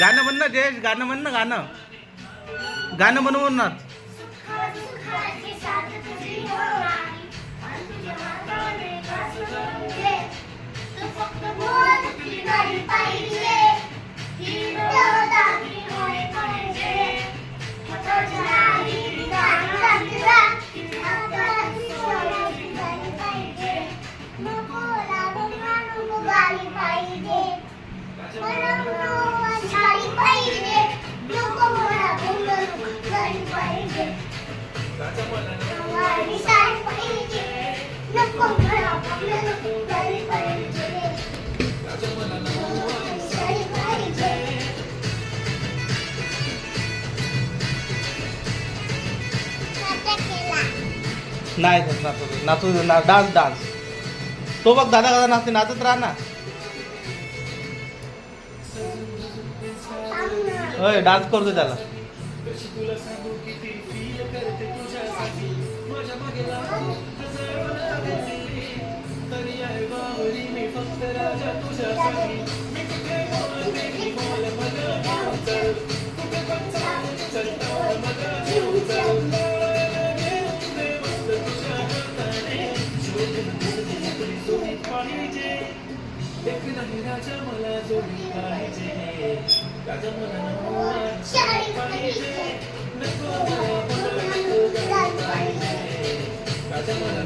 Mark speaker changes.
Speaker 1: गाणं म्हण ना जयेश, गाणं म्हण ना, गाणं गाणं म्हणू म्हणणार. नाही नाचू डान्स डान्स. तो बघ दादा दादा नाचते, नाचत राहा ना. होय डान्स करतो त्याला.
Speaker 2: एक नाही राजा मला जोडी पाहिजे, राजा मला पाहिजे, नको मला पाहिजे, राजा मला